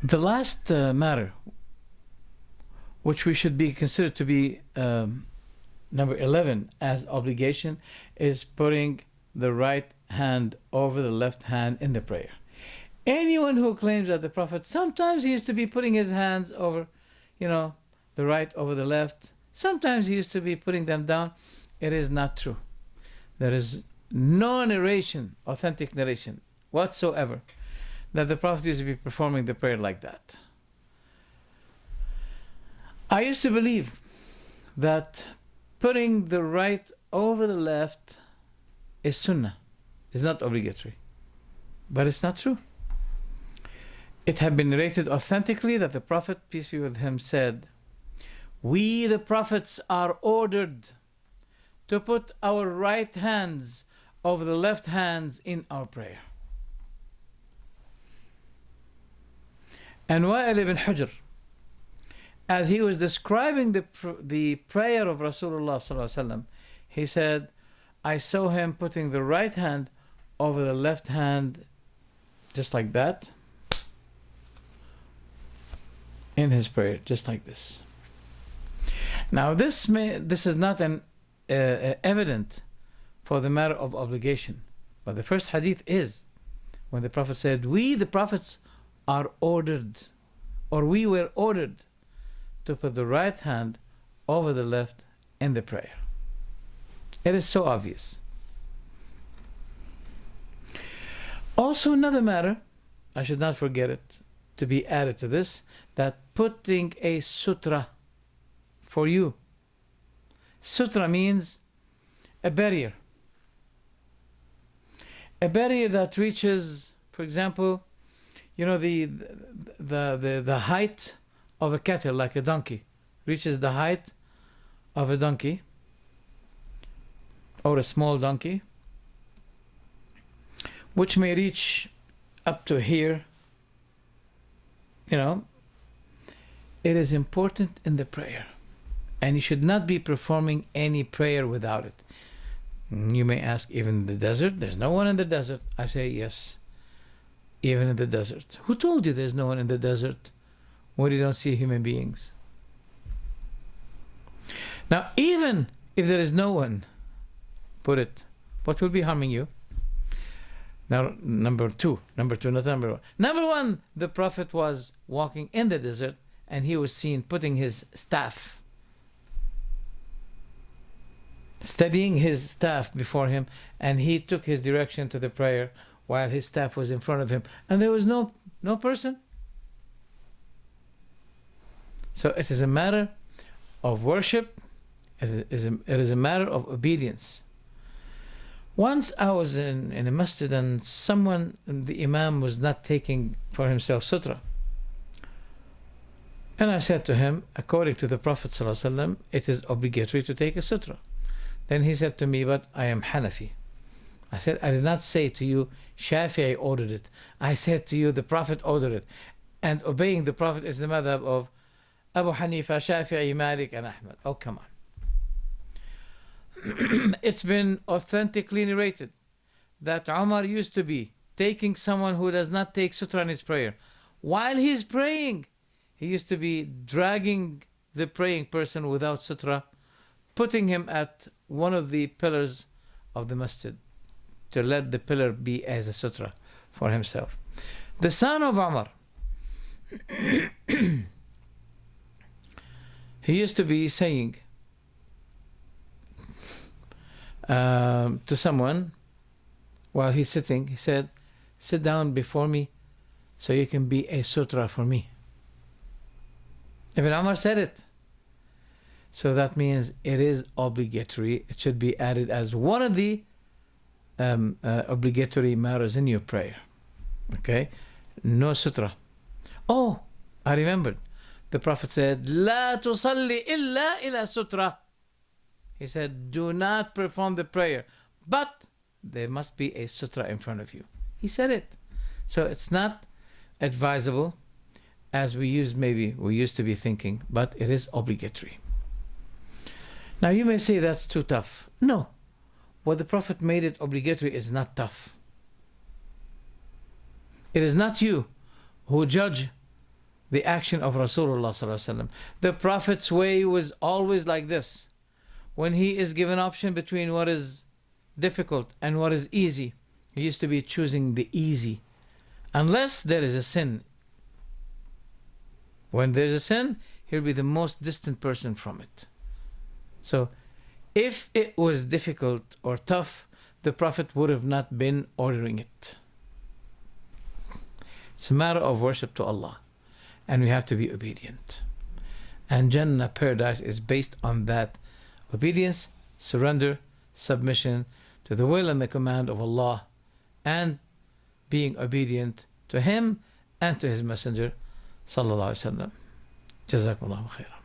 The last matter, which we should be considered to be number 11 as obligation, is putting the right hand over the left hand in the prayer. Anyone who claims that the Prophet, sometimes he used to be putting his hands over, the right over the left, sometimes he used to be putting them down, it is not true. There is no narration, authentic narration whatsoever, that the Prophet used to be performing the prayer like that. I used to believe that putting the right over the left is sunnah, is not obligatory. But it's not true. It had been narrated authentically that the Prophet, peace be with him, said, "We, the Prophets, are ordered to put our right hands over the left hands in our prayer." And Wa'il ibn Hujr, as he was describing the prayer of Rasulullah sallallahu alaihi wasallam, he said, "I saw him putting the right hand over the left hand, just like that, in his prayer, just like this." Now, this is not an evident for the matter of obligation, but the first hadith is when the Prophet said, "We, the Prophets, are ordered, or we were ordered to put the right hand over the left in the prayer." It is so obvious. Also, another matter, I should not forget it, to be added to this, that putting a sutra for you. Sutra means a barrier. A barrier that reaches, for example, the height of a cattle, like a donkey, reaches the height of a donkey or a small donkey, which may reach up to here. It is important in the prayer, and you should not be performing any prayer without it. You may ask, even in the desert? There's no one in the desert. I say yes, even in the desert. Who told you there's no one in the desert when you don't see human beings? Now, even if there is no one, put it, what will be harming you? Now, number two, not number one. Number one, the Prophet was walking in the desert and he was seen putting his staff, steadying his staff before him, and he took his direction to the prayer while his staff was in front of him, and there was no person. So it is a matter of worship. It is a matter of obedience. Once I was in a masjid, and the imam was not taking for himself sutra. And I said to him, according to the Prophet ﷺ, it is obligatory to take a sutra. Then he said to me, "But I am Hanafi." I said, "I did not say to you, Shafi'i ordered it. I said to you, the Prophet ordered it. And obeying the Prophet is the madhab of Abu Hanifa, Shafi'i, Malik, and Ahmad." Oh, come on. It's been authentically narrated that Umar used to be taking someone who does not take sutra in his prayer. While he's praying, he used to be dragging the praying person without sutra, putting him at one of the pillars of the masjid to let the pillar be as a sutra for himself. The son of Umar, he used to be saying to someone while he's sitting, he said, "Sit down before me so you can be a sutra for me." Ibn Umar said it. So that means it is obligatory. It should be added as one of the obligatory matters in your prayer. Okay? No sutra. Oh, I remembered. The Prophet said, "La tusalli illa ila sutra." He said, do not perform the prayer, but there must be a sutra in front of you. He said it. So it's not advisable as we used to be thinking, but it is obligatory. Now you may say that's too tough. No. What the Prophet made it obligatory is not tough. It is not you who judge the action of Rasulullah sallallahu alaihi wasallam. The Prophet's way was always like this. When he is given option between what is difficult and what is easy, he used to be choosing the easy, unless there is a sin. When there is a sin, he'll be the most distant person from it. So if it was difficult or tough, the Prophet would have not been ordering it. It's a matter of worship to Allah, and we have to be obedient. And Jannah, paradise, is based on that obedience, surrender, submission to the will and the command of Allah, and being obedient to Him and to His Messenger sallallahu alaihi wasallam. Jazakumullahu khairan.